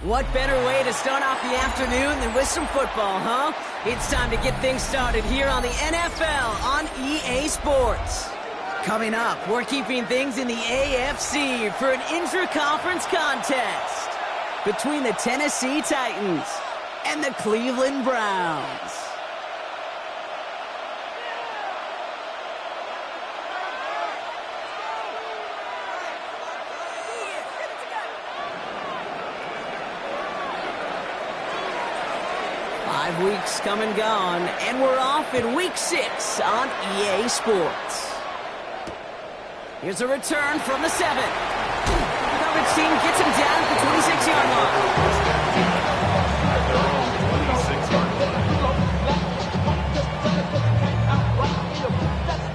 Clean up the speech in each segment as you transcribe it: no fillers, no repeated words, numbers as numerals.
What better way to start off the afternoon than with some football, huh? It's time to get things started here on the NFL on EA Sports. Coming up, we're keeping things in the AFC for an intra-conference contest between the Tennessee Titans and the Cleveland Browns. Weeks come and gone, and we're off in Week 6 on EA Sports. Here's a return from the 7. The coverage team gets him down at the 26-yard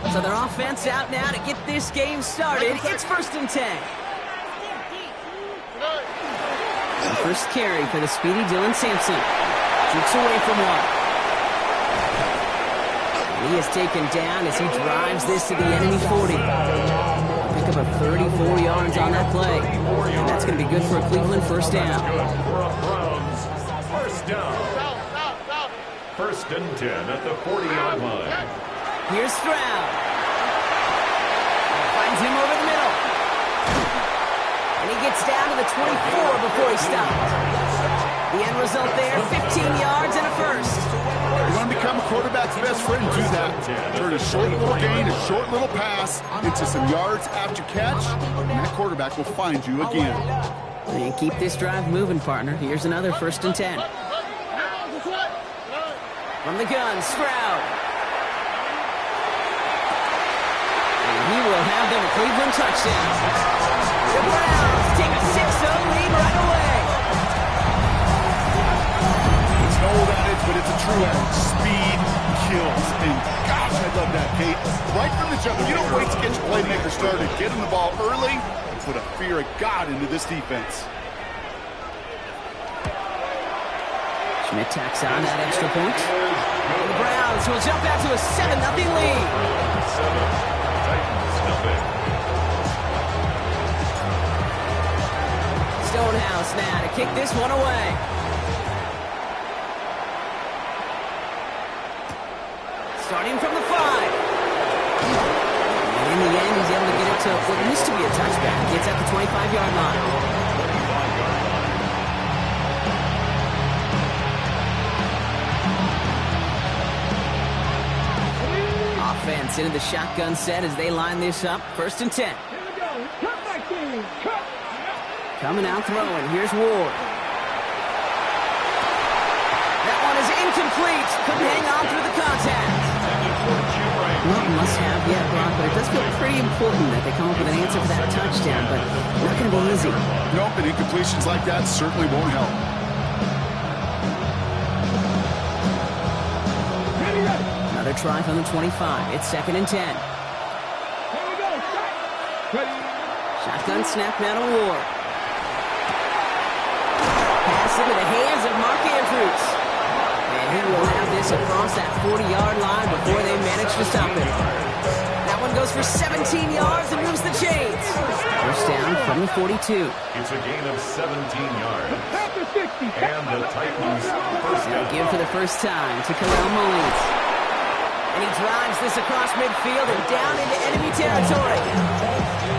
line. So their offense out now to get this game started. It's 1st and 10. The first carry for the speedy Dylan Sampson. Shoots away from one. And he is taken down as he drives this to the enemy 40. Pick up a 34 yards on that play. And that's going to be good for a Cleveland first down. First down. 1st and 10 at the 40-yard line. Here's Stroud. Finds him over the middle. And he gets down to the 24 before he stops. The end result there, 15 yards and a first. You want to become a quarterback's best friend, do that. Turn a short little gain, a short little pass into some yards after catch, and that quarterback will find you again. And keep this drive moving, partner. Here's another 1st and 10. From the gun, Stroud. And he will have them a Cleveland touchdown. The Browns take a 6-0 lead right away. An old adage, but it's a true adage. Speed kills. And gosh, I love that, Kate. Right from the jump, you don't wait to get your playmaker started. Get him the ball early and put a fear of God into this defense. Schmidt tacks on that extra point. And the Browns will jump out to a 7-0 lead. Stonehouse now to kick this one away. Starting from the 5. And in the end, he's able to get it to what used to be a touchback. Gets at the 25-yard line. Offense into the shotgun set as they line this up. 1st and 10. Coming out throwing. Here's Ward. That one is incomplete. Couldn't hang on through the contact. Well, must have yet, Brock, but it does feel pretty important that they come up with an answer for that touchdown, but not going to be easy. Nope, and incompletions like that certainly won't help. Another try from the 25. It's 2nd and 10. Shotgun snap now to Ward. Pass into the hands of Mark Andrews. And he will have this across that 40-yard line before they manage to stop him. That one goes for 17 yards and moves the chains. First down from the 42. It's a gain of 17 yards. And the Titans first down. Give for the first time to Khalil Mullins. And he drives this across midfield and down into enemy territory.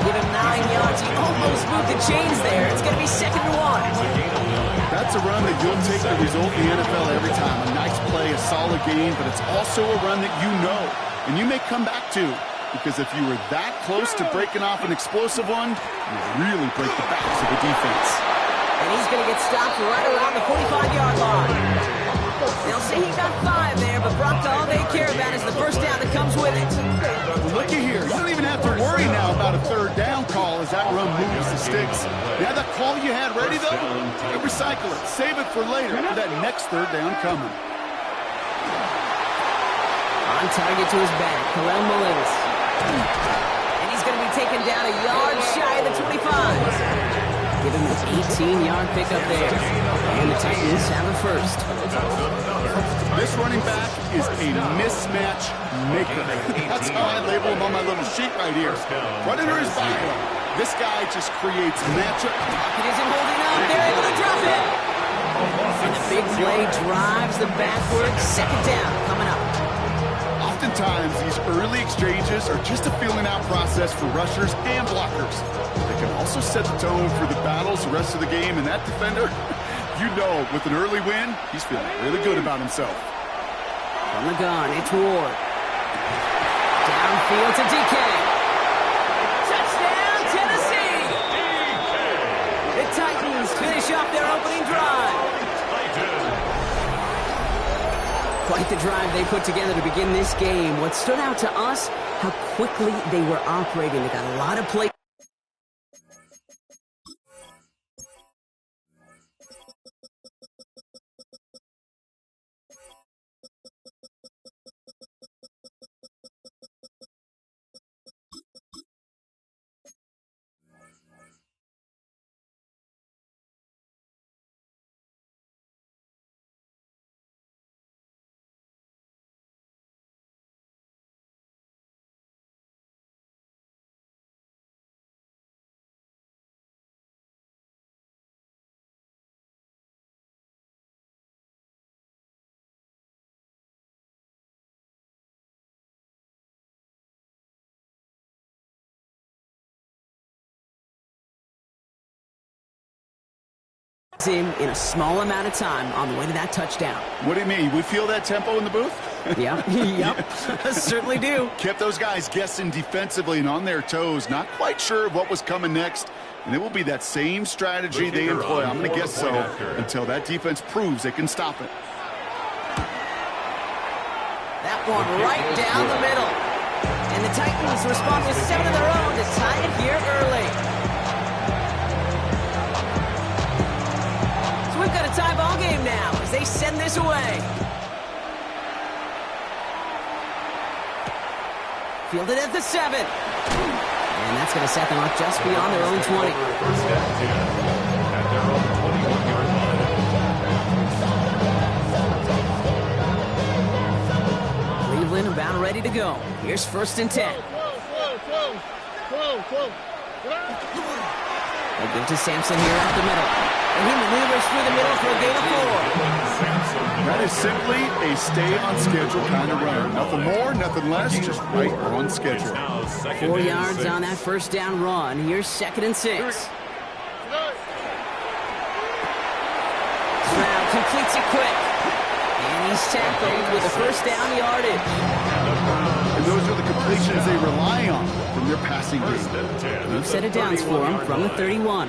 Give him 9 yards. He almost moved the chains there. It's going to be 2nd and 1. That's a run that you'll take the result in the NFL every time. A nice play, a solid game, but it's also a run that you know and you may come back to, because if you were that close to breaking off an explosive one, you really break the backs of the defense. And he's going to get stopped right around the 45-yard line. They'll say he got 5 there, but Brock, all they care about is the first down that comes with it. Looky here. You don't even have to worry now about a 3rd down call as that run moves the sticks. You have that call you had ready, though? You recycle it. Save it for later for that next 3rd down coming. On target to his back, Khalil Mullins. And he's going to be taken down a yard shy of the 25. Give him an 18-yard pickup there. And the Titans have a first. This running back is a mismatch maker. That's how I label him on my little sheet right here. Right under his bio. This guy just creates matchup. Pocket isn't holding up. They're able to drop it. And the big play drives them backwards. Second down coming up. Oftentimes, these early exchanges are just a feeling-out process for rushers and blockers. They can also set the tone for the battles the rest of the game, and that defender, you know, with an early win, he's feeling really good about himself. From the gun, it's Ward. Downfield to DK. Touchdown, Tennessee! The Titans finish off their opening drive. Quite the drive they put together to begin this game. What stood out to us, how quickly they were operating. They got a lot of play. Him in a small amount of time on the way to that touchdown. What do you mean? We feel that tempo in the booth? Yep, certainly do. Kept those guys guessing defensively and on their toes, not quite sure of what was coming next. And it will be that same strategy they employ, I'm going to guess so, until that defense proves they can stop it. That one right down the middle. And the Titans respond with 7 of their own to tie it here early. We've got a tie ball game now as they send this away. Fielded at the 7. And that's going to set them up just beyond their own 20. First and 10 at their own 21-yard line. Cleveland about ready to go. Here's first and 10. They give to Sampson here at the middle. And he maneuvers through the middle for a gain of 4. That is simply a stay-on-schedule kind of run. Nothing more, nothing less, just right on schedule. 4 yards on that first down run. Here's second and 6. Stroud completes it quick. And he's tackled with a first down yardage. And those are the completions they rely on from their passing game. 2 set of downs for him from the 31.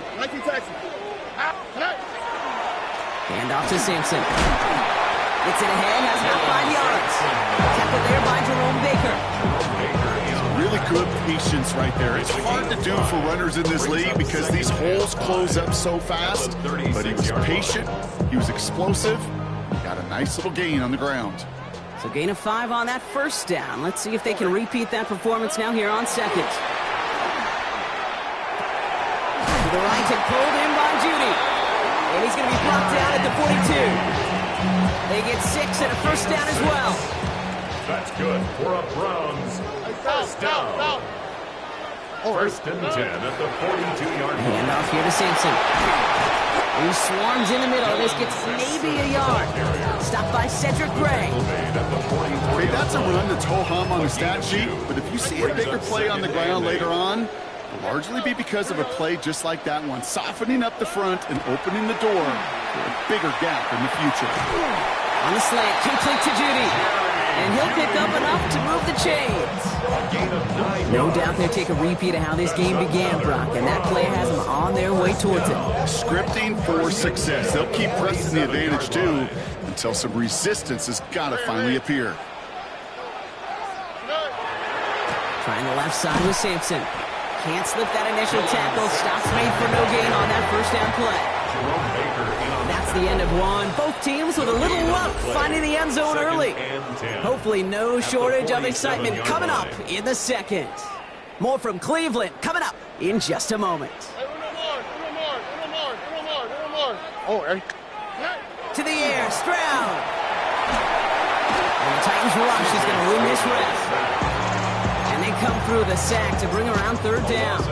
Hand off to Sampson. Gets it ahead, has about 5 yards. Tackled there by Jerome Baker. Really good patience right there. It's hard to do for runners in this league because these holes close up so fast. But he was patient, he was explosive, got a nice little gain on the ground. So gain of 5 on that first down. Let's see if they can repeat that performance now here on second. To the right and pulled in by Judy. And he's going to be brought down at the 42. They get 6 and a first down as well. That's good for a Browns first down. First and 10 at the 42-yard line. Hand off here to Sampson. He swarms in the middle. This gets maybe a yard. Stopped by Cedric Gray. Hey, that's a run that's ho-hum on the stat sheet, but if you see a bigger play on the ground later on, it'll largely be because of a play just like that one, softening up the front and opening the door for a bigger gap in the future. On the slant, complete to Judy. And he'll pick up enough to move the chains. No doubt they'll take a repeat of how this game began, Brock, and that play has them on their way towards it. Scripting for success. They'll keep pressing the advantage, too, until some resistance has got to finally appear. Trying the left side with Sampson. Can't slip that initial tackle. Stops made for no gain on that first down play. That's the end of one. Both teams with a little luck finding the end zone early. Hopefully no shortage of excitement coming up in the second. More from Cleveland coming up in just a moment. To the air, Stroud. And the Titans rush is going to win this rest. And they come through the sack to bring around third down.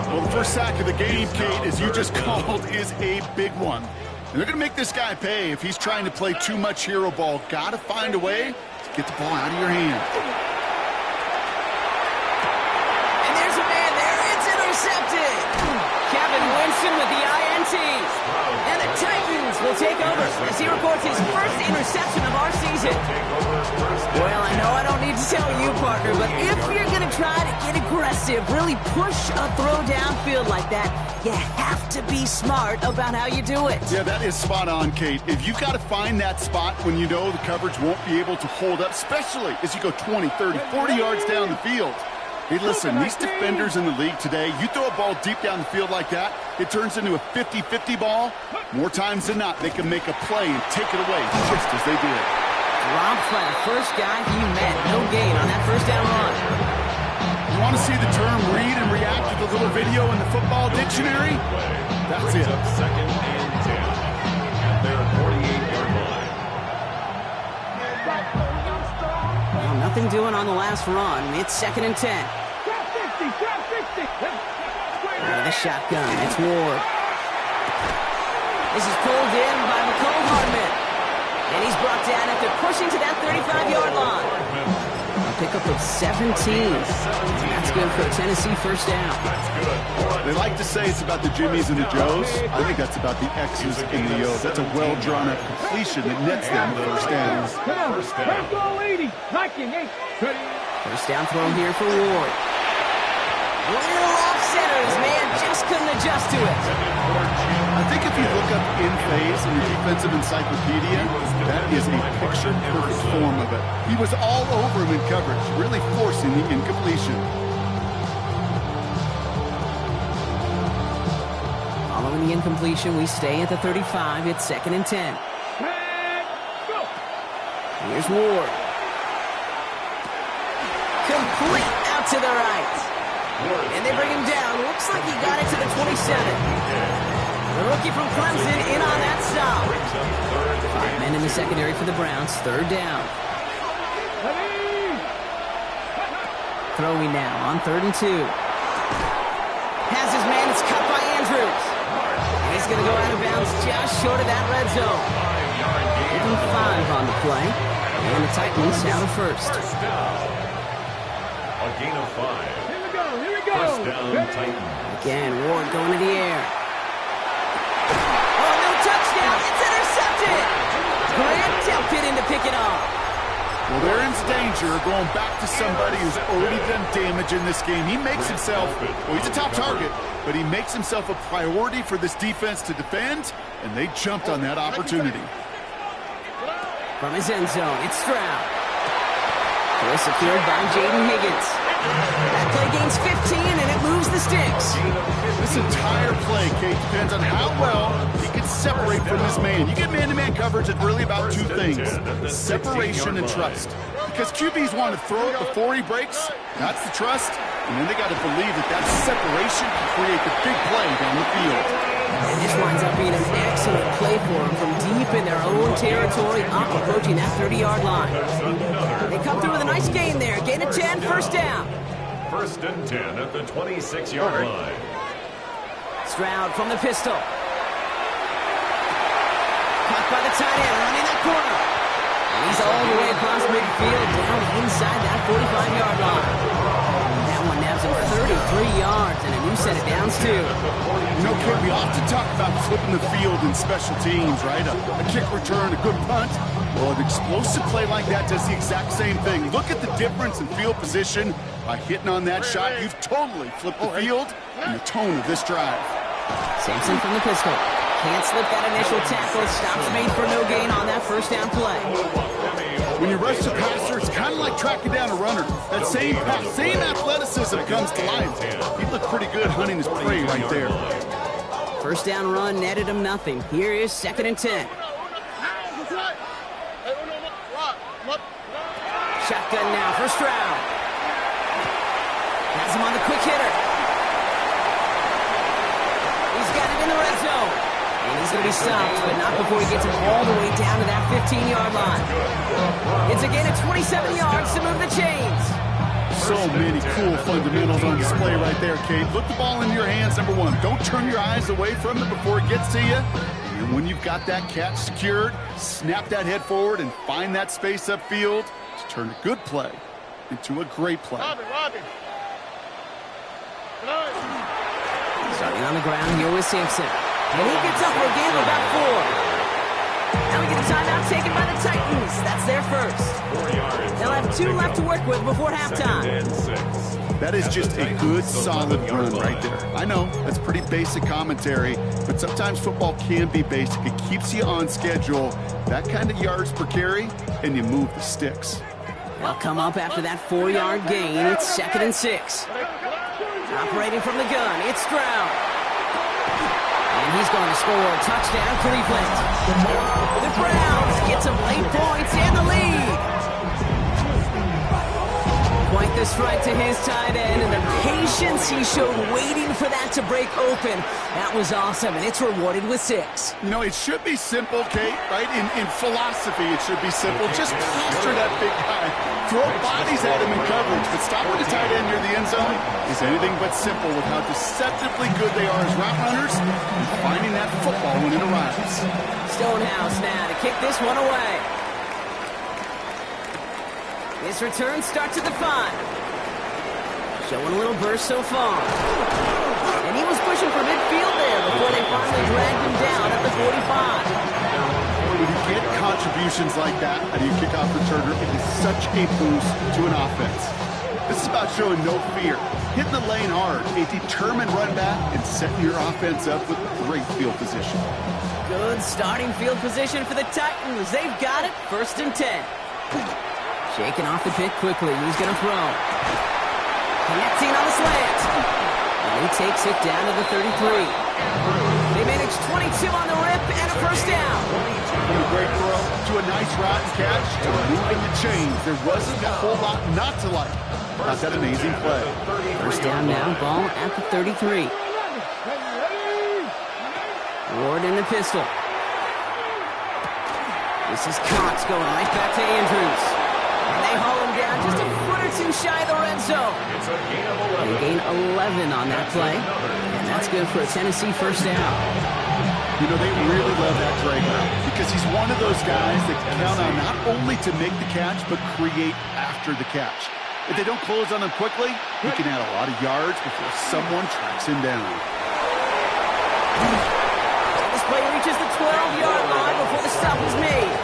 Well, the first sack of the game, Kate, as you just called, is a big one. And they're going to make this guy pay if he's trying to play too much hero ball. Got to find a way to get the ball out of your hand. And there's a man there. It's intercepted. Kevin Winston with the INT. And the Titans will take over as he records his first interception of our season. Well, I know I don't need to tell you, partner, but if you're going to try to get aggressive, really push a throw downfield like that, you have to be smart about how you do it. Yeah, that is spot on, Kate. If you've got to find that spot when you know the coverage won't be able to hold up, especially as you go 20, 30, 40 yards down the field. Hey, listen, these defenders in the league today, you throw a ball deep down the field like that, it turns into a 50-50 ball. More times than not, they can make a play and take it away just as they did. Dropped by the first guy he met. No gain on that first down run. You want to see the term read and react to the little video in the football dictionary? That's it. Second and 10 at their 48-yard line. Well, nothing doing on the last run. It's second and 10. Out of the shotgun. It's Ward. This is pulled in by McCole Hardman. And he's brought down after pushing to that 35-yard line. A pickup of 17. That's good for a Tennessee first down. They like to say it's about the Jimmies and the Joes. I think that's about the X's and the O's. That's a well-drawn-up completion that nets them the first down. First down. First down throw here for Ward. Little off center. His man just couldn't adjust to it. I think if you look up in phase in the defensive encyclopedia, that is a picture-perfect form of it. He was all over him in coverage, really forcing the incompletion. Following the incompletion, we stay at the 35. It's second and 10. Here's Ward. Complete out to the right. And they bring him down. Looks like he got it to the 27. The rookie from Clemson in on that stop. 5 men in the secondary for the Browns. Third down. Throwing now on 3rd and 2. Has his man. It's cut by Andrews. And he's going to go out of bounds just short of that red zone. Even 5 on the play. And the Titans out of first. A gain of 5. First down, Titans. Again, Ward going to the air. Oh, no touchdown. It's intercepted. Grant tempted in to pick it off. Well, they're in danger going back to somebody who's already done damage in this game. He makes himself, well, he's a top target, but he makes himself a priority for this defense to defend, and they jumped on that opportunity. From his end zone, it's Stroud. Play secured by Jaden Higgins. That play gains 15, and it moves the sticks. This entire play, Kate, depends on how well he can separate from his man. You get man-to-man coverage, it's really about two things, separation and trust. Because QBs want to throw it before he breaks, that's the trust, and then they got to believe that that separation can create the big play down the field. And this winds up being an excellent play for them from deep in their own territory, up approaching that 30-yard line. They come through with a nice gain there. Gain of 10, first down. First and 10 at the 26-yard line. Stroud from the pistol. Caught by the tight end, running that corner. And he's all the way across midfield, down inside that 45-yard line. That one nabs him 33 yards and a new set of downs, too. You know, Kate, we often talk about flipping the field in special teams, right? A kick return, a good punt. Well, an explosive play like that does the exact same thing. Look at the difference in field position. By hitting on that shot, you've totally flipped the field and the tone of this drive. Sampson from the pistol. Can't slip that initial tackle. Stops made for no gain on that first down play. When you rush the passer, it's kind of like tracking down a runner. That same pass, same athleticism comes to life. He looked pretty good hunting his prey right there. First down run netted him nothing. Here is second and 10. Shotgun now for Stroud. Has him on the quick hitter. He's got it in the red zone. And he's going to be stopped, but not before he gets him all the way down to that 15-yard line. It's again at 27 yards to move the chains. So many cool fundamentals on display right there, Kate. Look the ball in your hands, number one. Don't turn your eyes away from it before it gets to you. And when you've got that catch secured, snap that head forward and find that space upfield to turn a good play into a great play. Starting on the ground here with Simpson. And he gets up for a gain of about 4. Now we get a timeout taken by the Titans. That's their first. They'll have 2 left to work with before halftime. That is just a good, solid run right there. I know, that's pretty basic commentary, but sometimes football can be basic. It keeps you on schedule, that kind of yards per carry, and you move the sticks. They'll come up after that 4-yard gain. It's 2nd and 6. Operating from the gun, it's Stroud. And he's going to score a touchdown, Cleveland. The Browns get some late points and the lead. Quite the strike to his tight end, and the patience he showed waiting for that to break open. That was awesome, and it's rewarded with 6. You know, it should be simple, Kate, right? In philosophy, it should be simple. Just posture that big guy. Throw bodies at him in coverage, but stopping the tight end near the end zone is anything but simple with how deceptively good they are as route runners and finding that football when it arrives. Stonehouse now to kick this one away. This return starts at the 5. Showing a little burst so far. And he was pushing for midfield there before they finally dragged him down at the 45. When you get contributions like that out of your kickoff returner, it is such a boost to an offense. This is about showing no fear, hitting the lane hard, a determined run back, and setting your offense up with great field position. Good starting field position for the Titans. They've got it, 1st and 10. Shaking off the pick quickly. He's going to throw. Connecting on the slant. And he takes it down to the 33. They manage 22 on the rip and a first down. From a great throw to a nice route and catch to moving the chains. There wasn't a whole lot not to like about that amazing play. First down now, ball at the 33. Ward in the pistol. This is Cox going right back to Andrews. And they haul him down just a foot or 2 shy of the red zone. They gain 11 on that play. And that's good for a Tennessee first down. You know, they really love that drag route because he's one of those guys that can count on not only to make the catch, but create after the catch. If they don't close on him quickly, he can add a lot of yards before someone tracks him down. This play reaches the 12-yard line before the stop is made.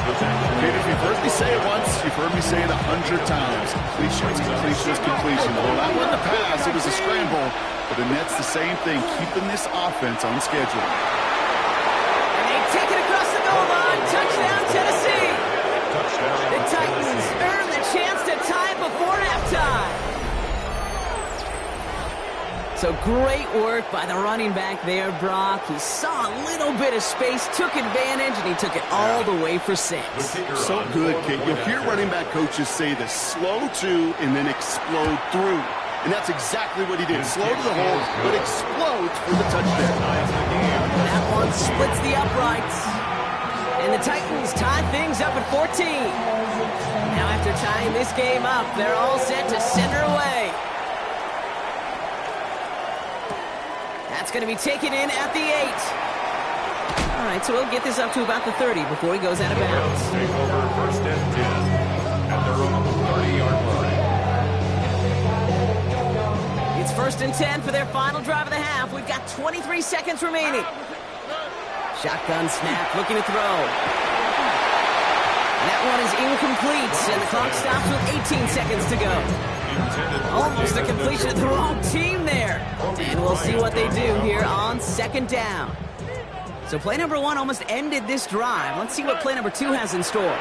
Kate, if you've heard me say it once, you've heard me say it 100 times. Completion is completion is completion. Well, that wasn't a pass, it was a scramble. But the Nets the same thing, keeping this offense on schedule. And they take it across the goal line. Touchdown, Tennessee. The Titans earn the chance to tie before halftime. So great work by the running back there, Brock. He saw a little bit of space, took advantage, and he took it all the way for 6. So good, Kate. You'll hear running back coaches say this: slow to and then explode through. And that's exactly what he did. Slow to the hole, but explodes for the touchdown. That one splits the uprights. And the Titans tie things up at 14. Now after tying this game up, they're all set to send her away. That's going to be taken in at the 8. All right, so we'll get this up to about the 30 before he goes out of bounds. Take over 1st and 10 at their own 30-yard line. It's 1st and 10 for their final drive of the half. We've got 23 seconds remaining. Shotgun snap, looking to throw. That one is incomplete, and the clock stops with 18 seconds to go. Almost a completion of the wrong team there. And we'll see what they do here on 2nd down. So play number 1 almost ended this drive. Let's see what play number 2 has in store.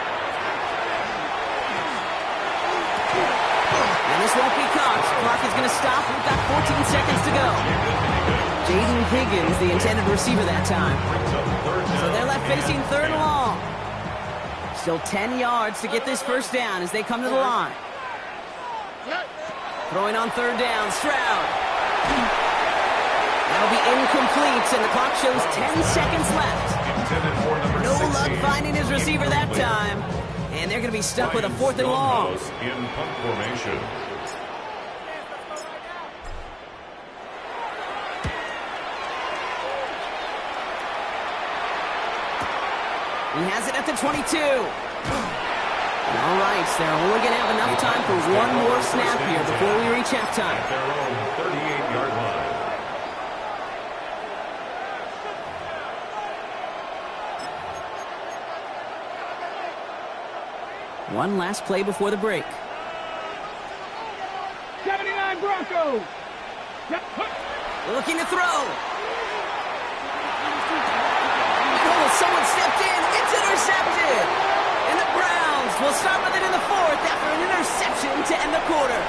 And this won't be Cox. Clock is going to stop. We've got 14 seconds to go. Jaden Higgins, the intended receiver that time. So they're left facing 3rd and long. Still 10 yards to get this first down as they come to the line. Throwing on 3rd down, Stroud. That'll be incomplete, and the clock shows 10 seconds left. Intended for number No 16. luck finding his receiver that time. And they're going to be stuck with a 4th and long. In punt formation. He has it at the 22. All right, so they're only going to have enough time for one more snap here before we reach halftime. At their own 38-yard line. One last play before the break. 79 Broncos. Looking to throw. Oh, someone stepped in. It's intercepted. And the Browns will start with it in the 4th after an interception to end the quarter.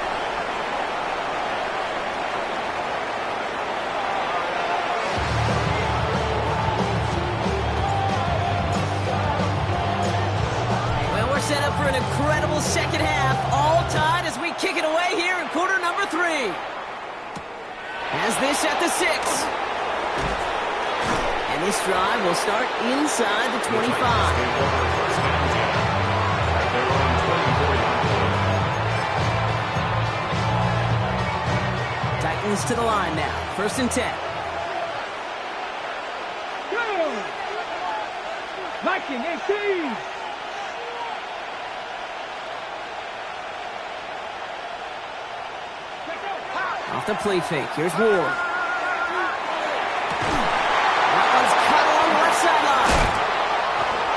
Well, we're set up for an incredible second half. All tied as we kick it away here in quarter number 3. Has this at the 6. And this drive will start inside the 25. Titans to the line now. 1st and 10. Viking 18. Off the play fake. Here's Ward. That one's cut along the left sideline.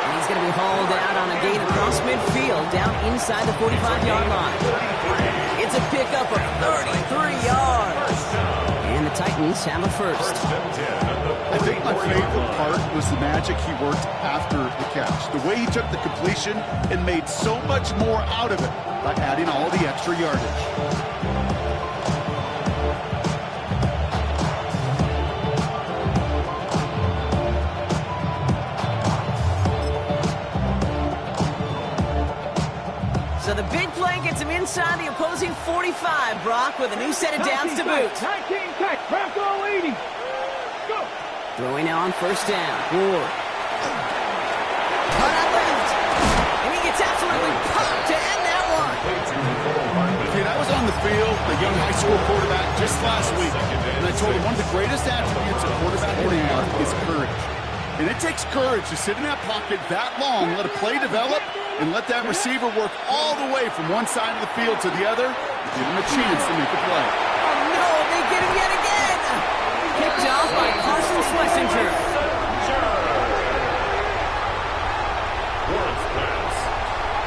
And he's going to be hauled out on a gain across midfield down inside the 45-yard line. It's a pickup of 33 yards. And the Titans have a 1st. I think my favorite part was the magic he worked after the catch. The way he took the completion and made so much more out of it by adding all the extra yardage. So the big play gets him inside the opposing 45, Brock, with a new set of downs to boot. 19 catch. Bronco 80. Go. Throwing now on 1st down. Ward. Cut out left. And he gets absolutely popped to end that one. Okay, that was on the field, the young high school quarterback just last week. And I told him one of the greatest attributes a quarterback can have is courage. And it takes courage to sit in that pocket that long, let a play develop, and let that receiver work all the way from one side of the field to the other, and give him a chance to make a play. Oh, no, they get him yet again. Picked off by Carson Schlesinger.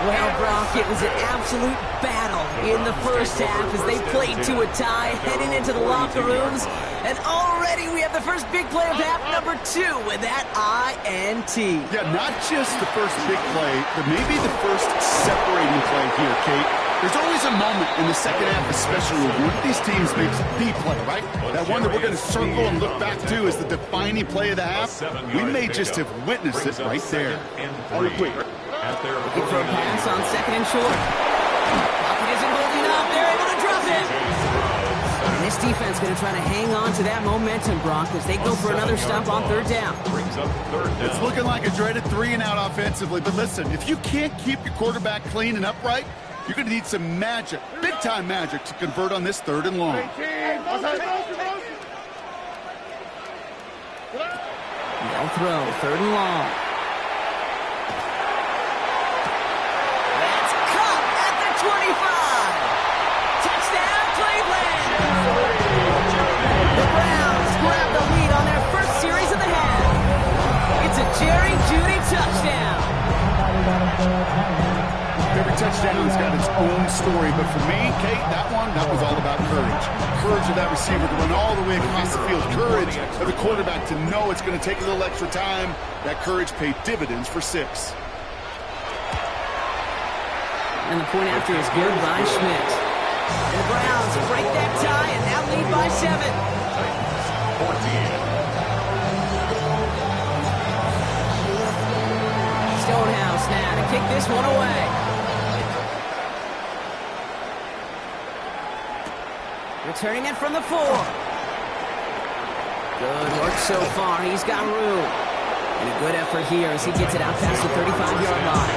Well, Brock, it was an absolute battle in the 1st half as they played to a tie, heading into the locker rooms. And already we have the first big play of half number 2 with that INT. Yeah, not just the first big play, but maybe the first separating play here, Kate. There's always a moment in the second half, especially when one of these teams makes the play, right? That one that we're going to circle and look back to as the defining play of the half. We may just have witnessed it right there. Oh, wait. Looking for a pass on 2nd and short. Pocket isn't holding up. They're able to drop it. And this defense going to try to hang on to that momentum, Brock, as they go for another stop on 3rd down. It's looking like a dreaded 3-and-out offensively, but listen, if you can't keep your quarterback clean and upright, you're going to need some magic, big-time magic, to convert on this 3rd and long. They'll throw 3rd and long. That's caught at the 25. Touchdown, Cleveland. The Browns grab the lead on their first series of the half. It's a Jerry Jeudy touchdown. Every touchdown's got its own story, but for me, Kate, that was all about courage. Courage of that receiver to run all the way across the field. Courage of the quarterback to know it's going to take a little extra time. That courage paid dividends for 6. And the point after is good by Schmidt. And the Browns break that tie and now lead by 7. 14. Stonehouse now to kick this one away. Returning it from the 4. Good work so far. He's got room. And a good effort here as he gets it out past the 35-yard line.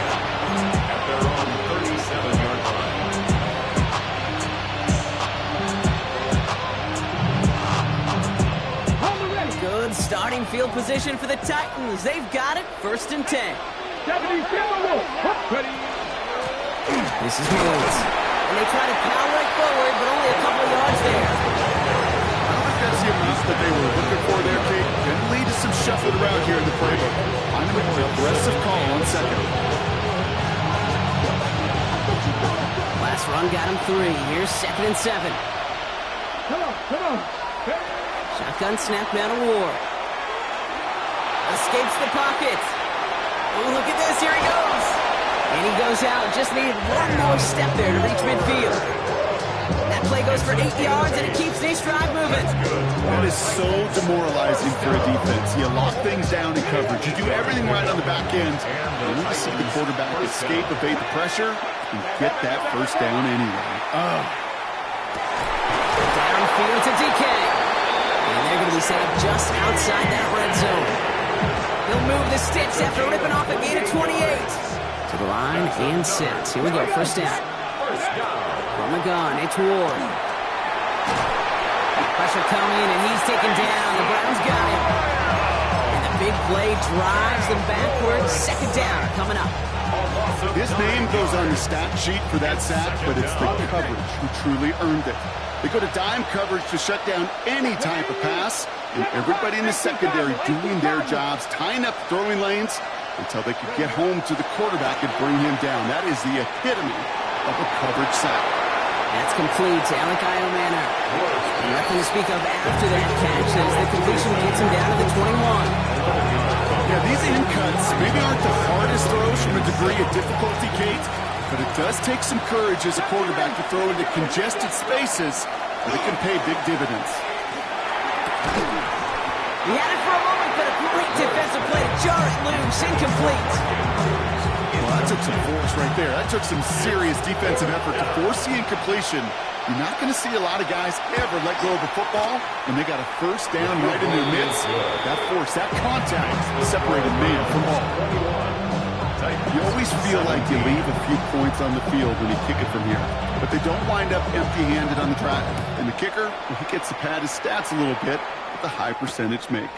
At their own 37-yard line. Good starting field position for the Titans. They've got it. 1st and 10. Ready. This is Mills. And they try to power it forward, but only a couple yards there. I don't think that's the amount that they were looking for there, Kate. Can lead to some shuffling around here in the playbook. Find a more aggressive call on 2nd. Last run got him 3. Here's 2nd and 7. Come on. Shotgun snap now to Ward. Escapes the pocket. Oh, look at this. Here he goes. And he goes out. Just needed one more step there to reach midfield. That play goes for 8 yards, and it keeps these drive moving. That is so demoralizing for a defense. You lock things down in coverage. You do everything right on the back end. You need to see the quarterback escape, evade the pressure, and get that 1st down anyway. Downfield to DK. And they're going to be set up just outside that red zone. He'll move the sticks after ripping off a gain of 28. To the line and set. Here we go, 1st down. From the gun, it's Ward. Pressure coming, and he's taken down. The Browns got him. And the big play drives them backwards. 2nd down coming up. His name goes on the stat sheet for that sack, but it's the coverage who truly earned it. They go to dime coverage to shut down any type of pass, and everybody in the secondary doing their jobs, tying up throwing lanes until they could get home to the quarterback and bring him down. That is the epitome of a coverage sack. That's complete to Alec Iomana. Nothing to speak of after that catch as the completion gets him down to the 21. Yeah, these in cuts maybe aren't the hardest throws from a degree of difficulty, Kate, but it does take some courage as a quarterback to throw into congested spaces where it can pay big dividends. He had it for a moment, but a great defensive play to jar it loose. Incomplete. Well, that took some force right there. That took some serious defensive effort to force the incompletion. You're not going to see a lot of guys ever let go of a football when they got a 1st down right in their midst. That force, that contact separated man from ball. You always feel like you leave a few points on the field when you kick it from here, but they don't wind up empty-handed on the track. And the kicker, well, he gets to pad his stats a little bit with a high percentage make.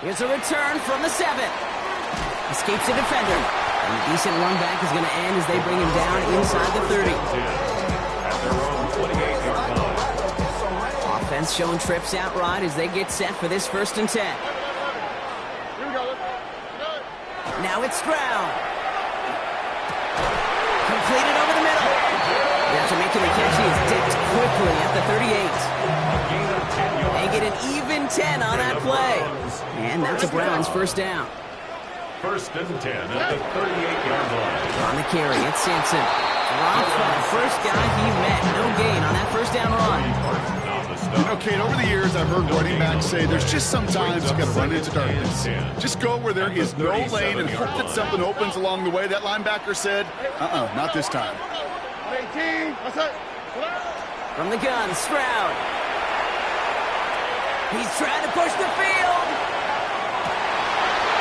Here's a return from the 7. Escapes a defender. And a decent run back is going to end as they bring him down inside the 30. At their own 28-yard line. Offense showing trips out right as they get set for this 1st and 10. Now it's Stroud. Completed over the middle. After making the catch, he is dipped quickly at the 38. They get an even 10 on that play. And that's a Browns 1st down. 1st and 10 at the 38-yard line. On the carry, it's Sampson. Dropped from the first guy he met. No gain on that 1st down run. You know, Kate, over the years, I've heard running backs say there's just sometimes you got to run into darkness. Just go where there is no lane and hope that something opens along the way. That linebacker said, not this time. 18. From the gun, Stroud. He's trying to push the field.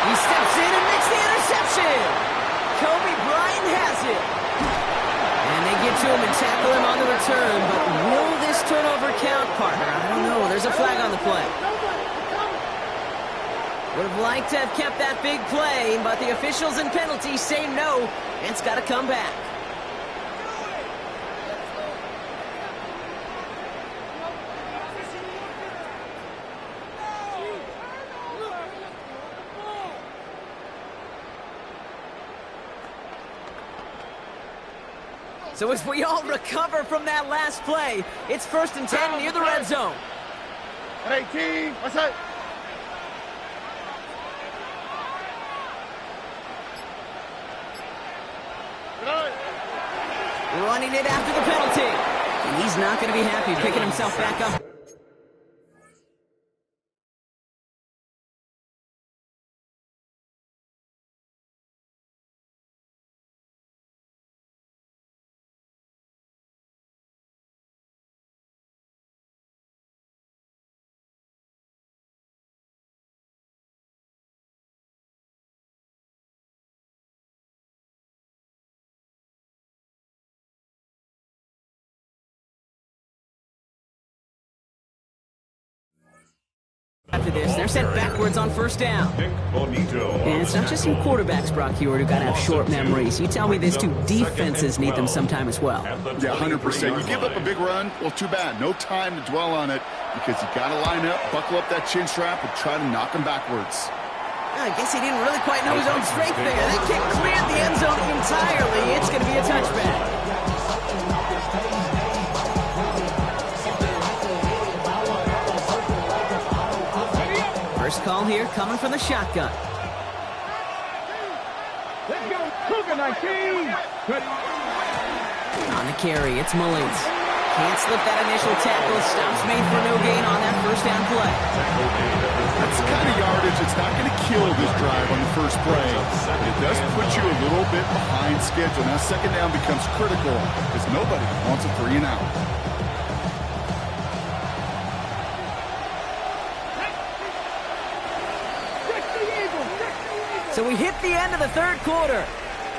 He steps in and makes the interception. Kobe Bryant has it. And they get to him and tackle him on the return, but will this turnover count, partner? I don't know. There's a flag on the play. Would have liked to have kept that big play, but the officials and penalties say no. It's got to come back. So as we all recover from that last play, it's 1st and 10 near the red zone. 18. What's that? Running it after the penalty. And he's not going to be happy picking himself back up. after this, they're sent backwards on first down. And it's not just some quarterbacks, Brock Hewitt, who got to have short memories. You tell me these two defenses need them sometime as well. Yeah, 100%. You give up a big run, well, too bad. No time to dwell on it because you got to line up, buckle up that chin strap, and try to knock them backwards. I guess he didn't really quite know his own strength there. That kick cleared the end zone entirely. It's going to be a touchback. First call here coming from the shotgun. Let's go. Cougar 19. Good. On the carry, it's Mullins. Can't slip that initial tackle. Stops made for no gain on that first down play. That's the kind of yardage that's not going to kill this drive on the first play. It does put you a little bit behind schedule. Now second down becomes critical because nobody wants a 3 and out. So we hit the end of the third quarter.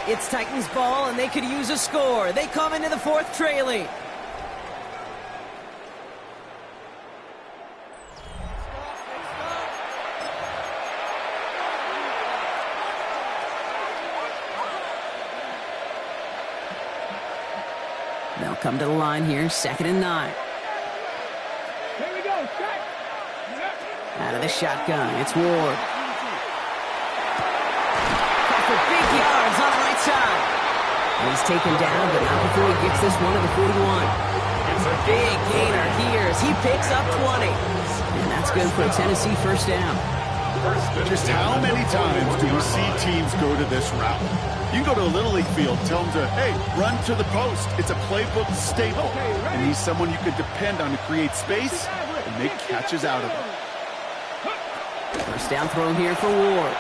It's Titans ball, and they could use a score. They come into the fourth trailing. They'll come to the line here, 2nd and 9. Here we go. Check. Out of the shotgun, it's Ward. For big yards on the right side. He's taken down, but not before he gets this one to the 41. It's a big gainer here as he picks up 20. And that's good for a Tennessee first down. Just how many times do we see teams go to this route? You can go to a Little League field, tell them to, hey, run to the post. It's a playbook staple. And he's someone you can depend on to create space and make catches out of it. First down throw here for Ward.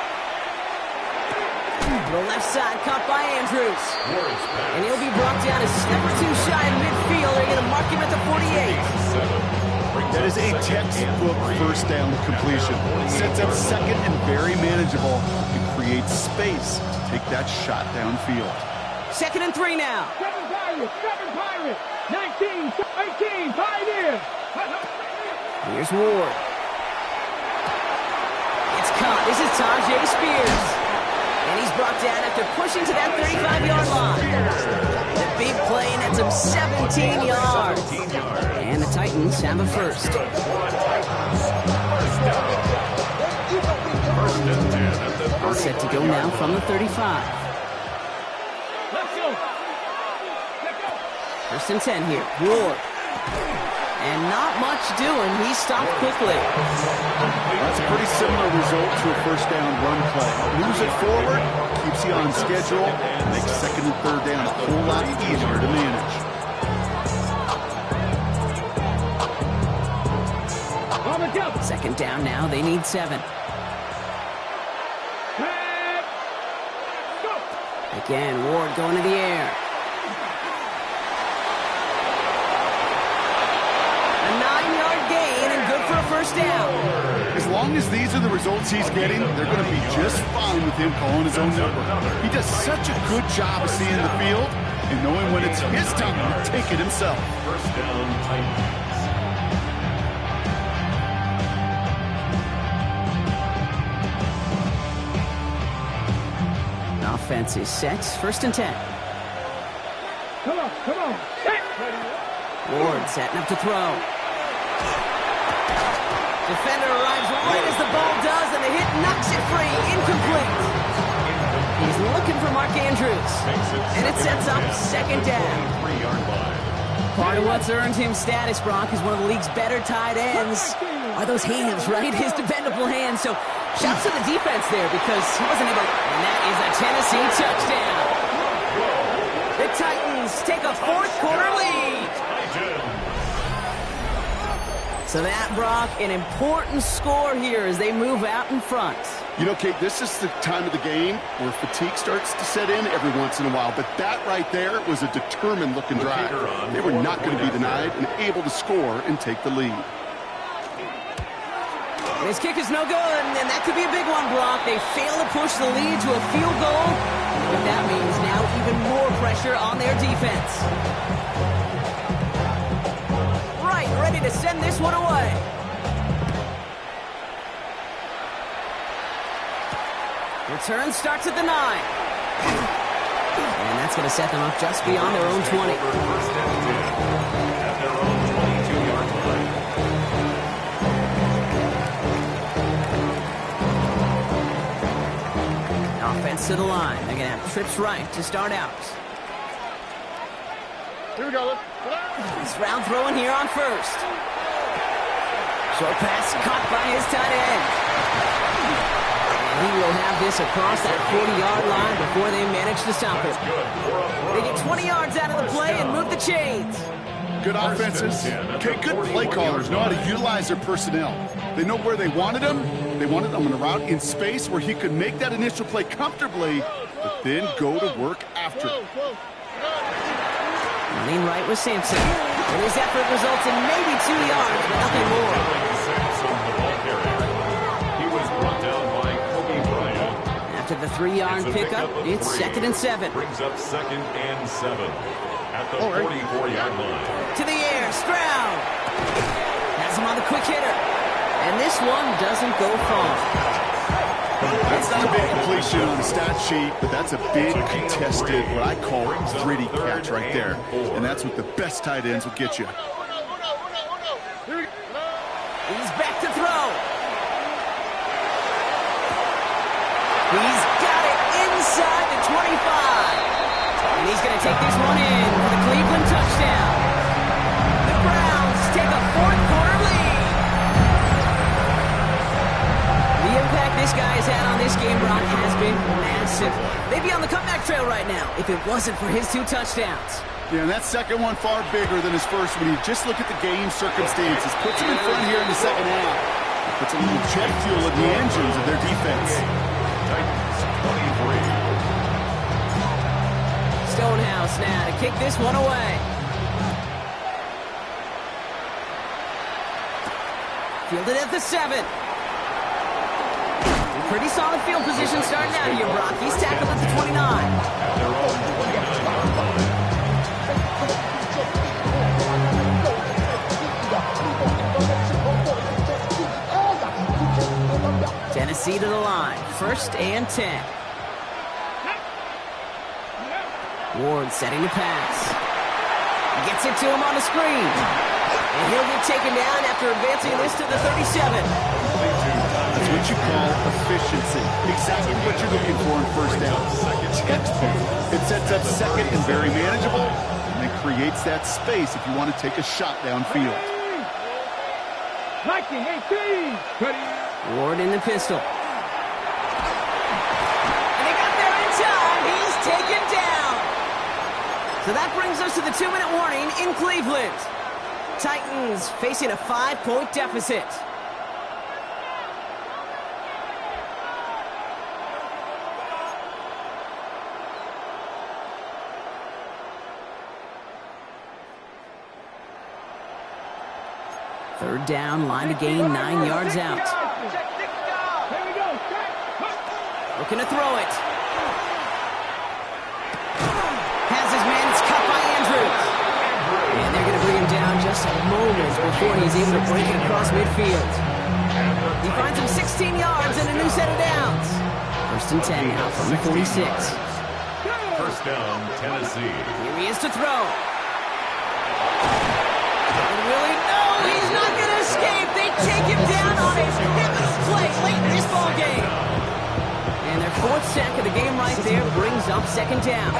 The left side caught by Andrews. And he'll be brought down a step or two shy in midfield. They're going to mark him at the 48. That is a textbook first down completion. Sets up second and very manageable and creates space to take that shot downfield. 2nd and 3 now. 7 Pirates. 19, 18, Pioneers. Here's Ward. It's caught. This is Tajay Spears. And he's brought down after pushing to that 35-yard line. The big play nets him 17 yards. And the Titans have a first. Set to go now from the 35. Let's go. 1st and 10 here. Ward. And not much doing. He stopped quickly. That's a pretty similar result to a first down run play. Moves it forward, keeps you on schedule, and makes 2nd and 3rd down a whole lot easier to manage. On the jump. 2nd down now. They need 7. Go. Again, Ward going to the air. A 9-yard gain and good for a first down. As long as these are the results he's getting, they're going to be just fine with him calling his own number. He does such a good job of seeing the field and knowing when it's his time to take it himself. First down, Titans. Offense is set. 1st and 10. Come on. Set. Ward setting up to throw. Defender arrives right as the ball does, and the hit knocks it free. Incomplete. He's looking for Mark Andrews. And it sets up 2nd down. Part of what's earned him status, Brock, is one of the league's better tight ends. Are those hands, right? His dependable hands. So shouts to the defense there because he wasn't able. And that is a Tennessee touchdown. The Titans take a 4th quarter lead. So that, Brock, an important score here as they move out in front. You know, Kate, this is the time of the game where fatigue starts to set in every once in a while. But that right there was a determined-looking drive. They were not going to be denied and able to score and take the lead. This kick is no good, and that could be a big one, Brock. They fail to push the lead to a field goal. What that means now, even more pressure on their defense. Right, ready to send this one away. Return starts at the 9. And that's going to set them up just beyond their own 20. First and 10 at their own 22-yard line. Offense to the line. They're going to have trips right to start out. Here we go. This round throwing here on first. Short pass caught by his tight end. And he will have this across that 40-yard line before they manage to stop him. They get 20 yards out of the play and move the chains. Good offenses. Okay, good play callers know how to utilize their personnel. They know where they wanted him. They wanted him on a route in space where he could make that initial play comfortably, but then go to work after it. Running right with Sampson. And his effort results in maybe 2 yards, but nothing more. Sampson, the ball carrier. He was brought down by Kobe Bryant. After the 3-yard pickup, it's 2nd and 7. Brings up 2nd and 7 at the 44-yard line. To the air, Stroud. Has him on the quick hitter. And this one doesn't go far. That's not a big completion on the stat sheet, but that's a big contested, what I call gritty catch right there. And that's what the best tight ends will get you. He's back to throw. He's got it inside the 25. And he's going to take this one in for the Cleveland touchdown. The Browns take a 4th-quarter lead. The impact this guy has had on this game, Brock, has been massive. They'd be on the comeback trail right now if it wasn't for his 2 touchdowns. Yeah, and that second one far bigger than his first when you just look at the game circumstances. Puts him in front here in the second half. Puts a little jet fuel in the engines of their defense. Titans 23. Stonehouse now to kick this one away. Fielded at the 7. Pretty solid field position starting out here, Brock. He's tackled at the 29. At their own 29-yard line. Tennessee to the line. 1st and 10. Ward setting the pass. Gets it to him on the screen. And he'll get taken down after advancing this to the 37. That's what you call efficiency. Exactly what you're looking for in first down. Textbook. It sets up second and very manageable, and it creates that space if you want to take a shot downfield. 19-18. Ward in the pistol. And they got there in time. He's taken down. So that brings us to the 2-minute warning in Cleveland. Titans facing a 5-point deficit. Third down, line to gain 9 yards out. Looking to throw it. Has his man, it's cut by Andrews. And they're going to bring him down just moments before he's able to break it across midfield. He finds him 16 yards and a new set of downs. 1st and 10 now from the 46. First down, Tennessee. Here he is to throw. Really? No, he's not going to escape. They take him down on a pivotal play late in this ball game. And their 4th sack of the game right there brings up 2nd down.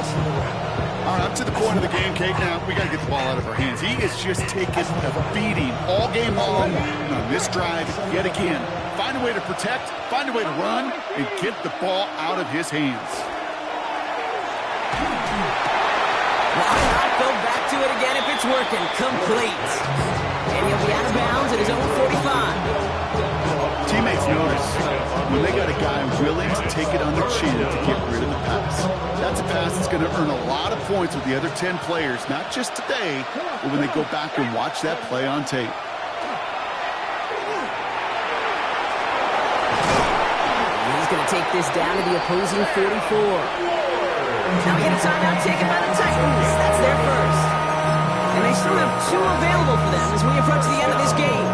All right, up to the point of the game, Kate. Now, we got to get the ball out of our hands. He is just taking a beating all game long. And on this drive, yet again, find a way to protect, find a way to run, and get the ball out of his hands. Why not go back to it again if it's working? Complete. And he'll be out of bounds at his own 45. Teammates notice when they got a guy willing to take it on the chin to get rid of the pass. That's a pass that's going to earn a lot of points with the other 10 players, not just today, but when they go back and watch that play on tape. He's going to take this down to the opposing 44. Now we get a timeout taken by the Titans. That's their first. And they still have 2 available for them as we approach the end of this game.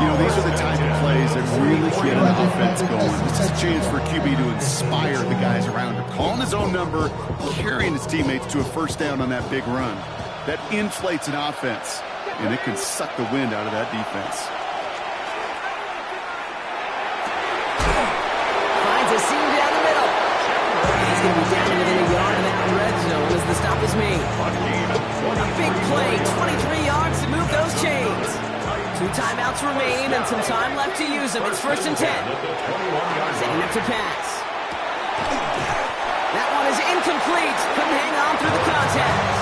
You know, these are the type of plays that are really get an offense going. This is a chance for QB to inspire the guys around him. Calling his own number, carrying his teammates to a first down on that big run. That inflates an offense, and it can suck the wind out of that defense. Finds a seam down the middle. He's going to be down within a yard of that red zone as the stop is made. A big play, 23 yards to move those chains. 2 timeouts remain and some time left to use them. It's 1st and 10. Setting up to pass. That one is incomplete. Couldn't hang on through the contact.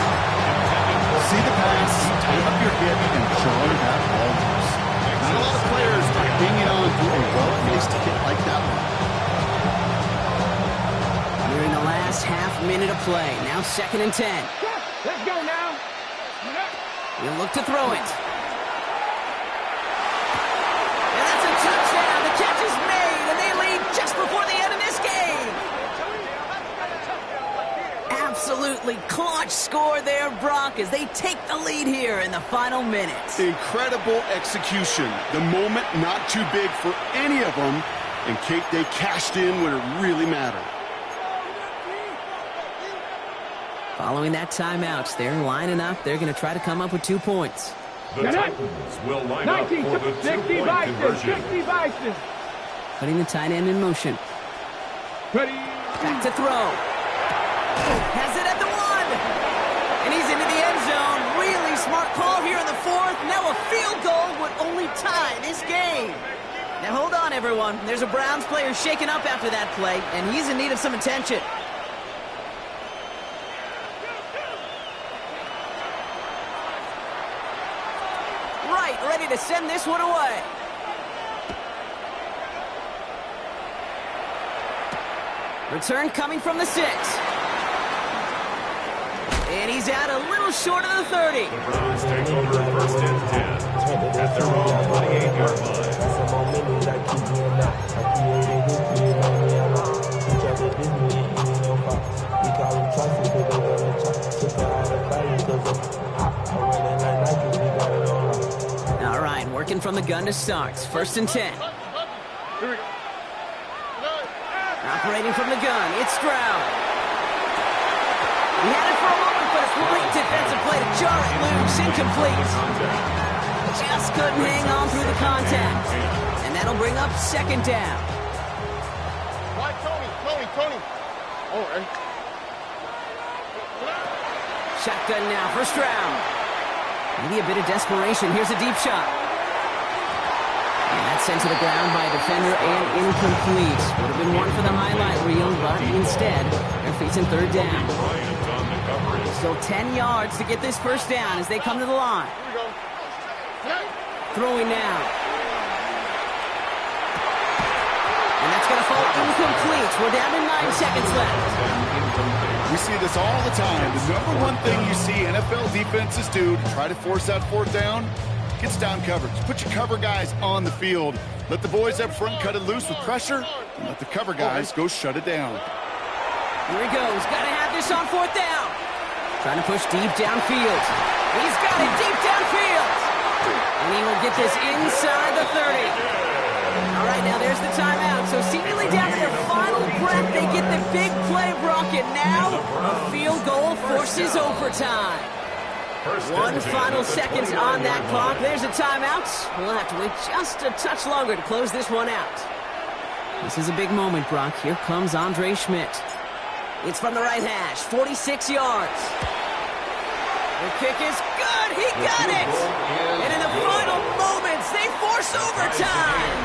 See the pass, time up your hip, and jar that ball loose. Not a lot of players are hanging on to a well-placed hit like that one. We're in the last half minute of play. Now 2nd and 10. Let's go now. He'll look to throw it. And that's a touchdown. The catch is made, and they lead just before the end of this game. Absolutely clutch score there, Brock, as they take the lead here in the final minutes. Incredible execution. The moment not too big for any of them, and Kate, they cashed in when it really mattered. Following that timeout, they're lining up. They're going to try to come up with 2 points. The Titans will line up for the 2-point conversion. Putting the tight end in motion. Ready. Back to throw. Has it at the 1. And he's into the end zone. Really smart call here in the 4th. Now a field goal would only tie this game. Now hold on, everyone. There's a Browns player shaken up after that play, and he's in need of some attention. Right, ready to send this one away. Return coming from the 6. And he's out a little short of the 30. The Browns take over 1st and 10 at their own 28-yard line. All right, working from the gun to start. 1st and 10. Operating from the gun, it's Stroud. He had it for a moment, but a great defensive play to jar it loose, incomplete. Just couldn't hang on through the contact. And that'll bring up 2nd down. Tony. All right. Shotgun now for Stroud. Maybe a bit of desperation. Here's a deep shot. And that's sent to the ground by a defender and incomplete. Would have been one for the highlight reel, but instead, they're facing 3rd down. Still 10 yards to get this 1st down as they come to the line. Throwing now. And that's going to fall incomplete. We're down to 9 seconds left. We see this all the time. The number one thing you see NFL defenses do to try to force that 4th down, gets down coverage. Put your cover guys on the field. Let the boys up front cut it loose with pressure, and let the cover guys go shut it down. Here he goes. Got to have this on 4th down. Trying to push deep downfield. He's got it deep downfield. And he will get this inside the 30. All right, now there's the timeout. So seemingly down to their final breath, they get the big play, Brock, and now a field goal forces overtime. 1 final seconds on that clock. There's a timeout. We'll have to wait just a touch longer to close this one out. This is a big moment, Brock. Here comes Andre Schmidt. It's from the right hash, 46 yards. The kick is good. He got it. And in the final moments, they force overtime.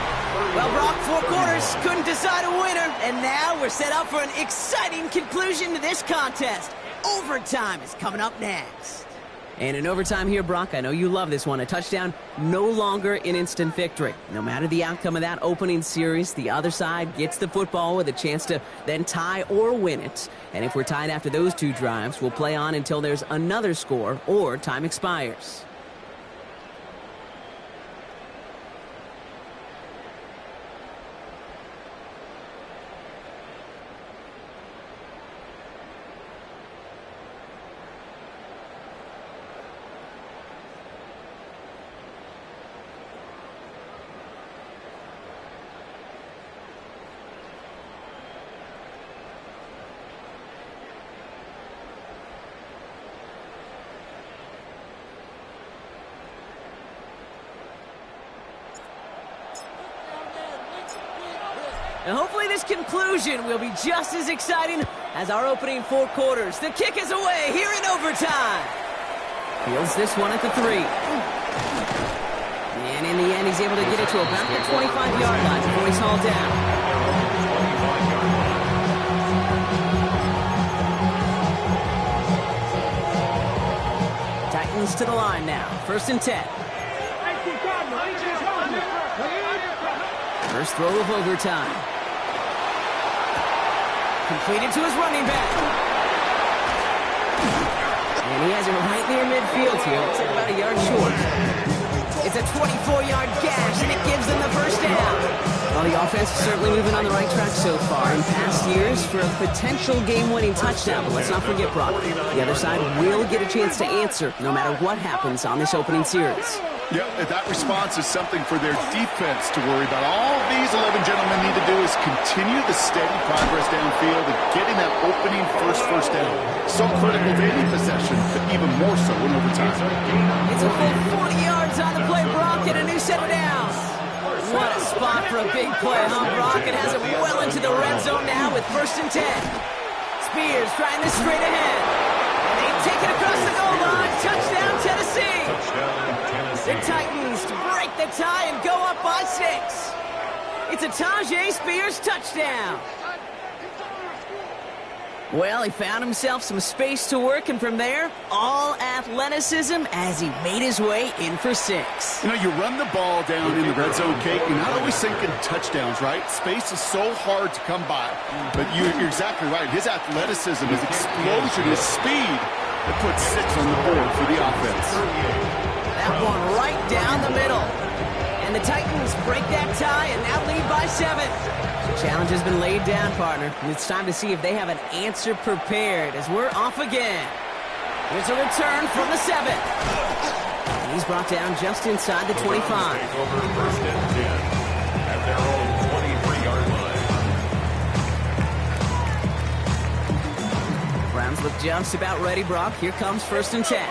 Well, Brock, 4 quarters couldn't decide a winner. And now we're set up for an exciting conclusion to this contest. Overtime is coming up next. And in overtime here, Brock, I know you love this one. A touchdown, no longer an instant victory. No matter the outcome of that opening series, the other side gets the football with a chance to then tie or win it. And if we're tied after those 2 drives, we'll play on until there's another score or time expires. And hopefully this conclusion will be just as exciting as our opening 4 quarters. The kick is away here in overtime. Fields this one at the 3. And in the end, he's able to get it to about the 25-yard line before he's hauled down. Titans to the line now. 1st and 10. First throw of overtime. Completed to his running back. And he has it right near midfield here. It's about a yard short. It's a 24-yard gash, and it gives them the first down. Well, the offense is certainly moving on the right track so far. In past years for a potential game-winning touchdown. But let's not forget, Brock, the other side will get a chance to answer no matter what happens on this opening series. Yeah, that response is something for their defense to worry about. All these 11 gentlemen need to do is continue the steady progress downfield and getting that opening first down. So critical to any possession, but even more so in overtime. It's a full 40 yards on the play, Brock, and a new set of downs. What a spot for a big play, huh, Brock? It has it well into the red zone now with 1st and 10. Spears trying this straight ahead. And they take it across the goal line. Touchdown, Tennessee. The Titans to break the tie and go up by 6. It's a Tajay Spears touchdown. Well, he found himself some space to work, and from there, all athleticism as he made his way in for 6. You know, you run the ball down in the red zone, Kate, you're not always thinking touchdowns, right? Space is so hard to come by. But you're exactly right. His athleticism, his explosion, his speed, it puts 6 on the board for the offense. That one right down the middle. And the Titans break that tie and now lead by 7. The challenge has been laid down, partner. And it's time to see if they have an answer prepared as we're off again. Here's a return from the 7. And he's brought down just inside the 25. Over 1st and 10 at their own 23-yard line. Browns look just about ready, Brock. Here comes 1st and 10.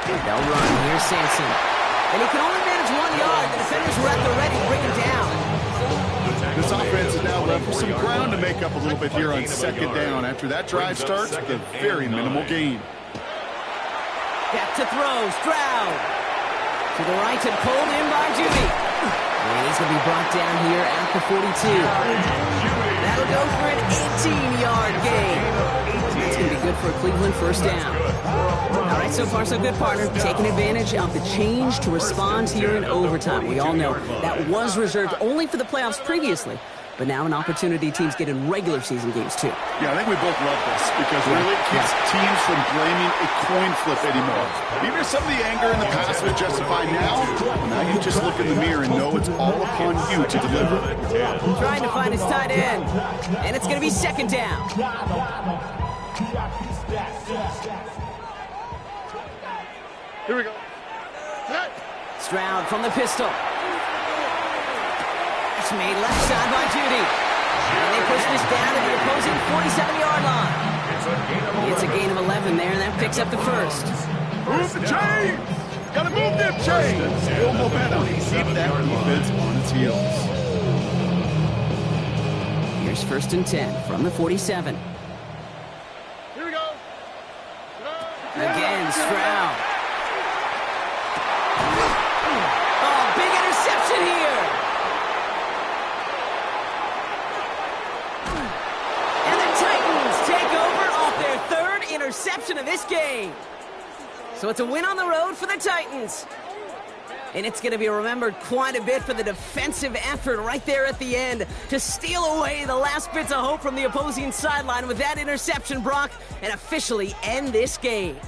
They'll run. Here's Sampson. And he can only manage 1 yard. The defenders were at the ready to bring him down. This offense is now left with some ground to make up a little bit here on 2nd down. After that drive starts with a very minimal gain. Back to throw. Stroud. To the right and pulled in by Judy. And he's going to be brought down here at the 42. That'll go for an 18-yard gain. That's going to be good for a Cleveland 1st down. All right, so far so good, partner. Taking advantage of the change to respond here in overtime. We all know that was reserved only for the playoffs previously, but now an opportunity teams get in regular season games too. Yeah, I think we both love this because really it keeps teams from blaming a coin flip anymore. Even if some of the anger in the past was justified now you just look in the mirror and know it's all upon you to deliver. Trying to find his tight end, and it's going to be 2nd down. Here we go. Stroud from the pistol. It's made left side by Judy. And they push this down to the opposing 47-yard line. It's a gain of 11 there, and that picks up the 1st. Move the chains! Gotta move them chains! Build momentum. Keep that defense on its heels. Here's 1st and 10 from the 47. Here we go. Again, Stroud. Oh, big interception here. And the Titans take over off their 3rd interception of this game. So it's a win on the road for the Titans. And it's going to be remembered quite a bit for the defensive effort right there at the end to steal away the last bits of hope from the opposing sideline with that interception, Brock, and officially end this game.